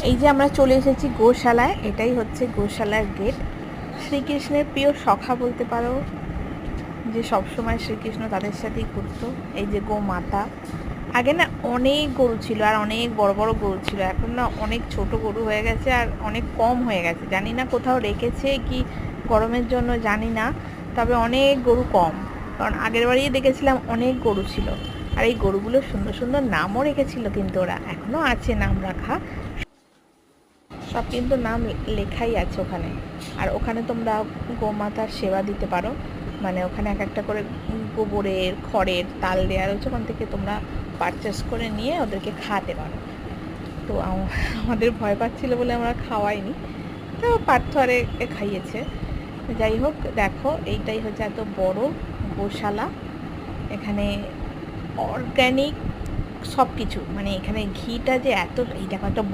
এই যে আমরা চলে এসেছি গোশালায়, এটাই হচ্ছে গোশালার গেট। শ্রীকৃষ্ণের প্রিয় সখা বলতে পারো, যে সবসময় শ্রীকৃষ্ণ তাদের সাথেই ঘুরতো। এই যে গোমাতা, আগে না অনেক গরু ছিল আর অনেক বড় বড় গরু ছিল, এখন না অনেক ছোট গরু হয়ে গেছে আর অনেক কম হয়ে গেছে। জানি না কোথাও রেখেছে কি গরমের জন্য, জানি না, তবে অনেক গরু কম। কারণ আগের বাড়িই দেখেছিলাম অনেক গরু ছিল, আর এই গরুগুলো সুন্দর সুন্দর নামও রেখেছিল, কিন্তু ওরা এখনও আছে নাম রাখা, সব কিন্তু নাম লেখাই আছে ওখানে। আর ওখানে তোমরা গোমাতার সেবা দিতে পারো, মানে ওখানে এক একটা করে গোবরের খড়ের তাল দেওয়া রয়েছে, ওখান থেকে তোমরা পারচেস করে নিয়ে ওদেরকে খাওয়াতে পারো। তো আমাদের ভয় পাচ্ছিল বলে আমরা খাওয়াইনি, তো পার্থ আরে খাইয়েছে। যাই হোক, দেখো এইটাই হচ্ছে এত বড় গোশালা। এখানে অর্গ্যানিক সব কিছু, মানে এখানে ঘিটা যে এত, এই দেখো একটা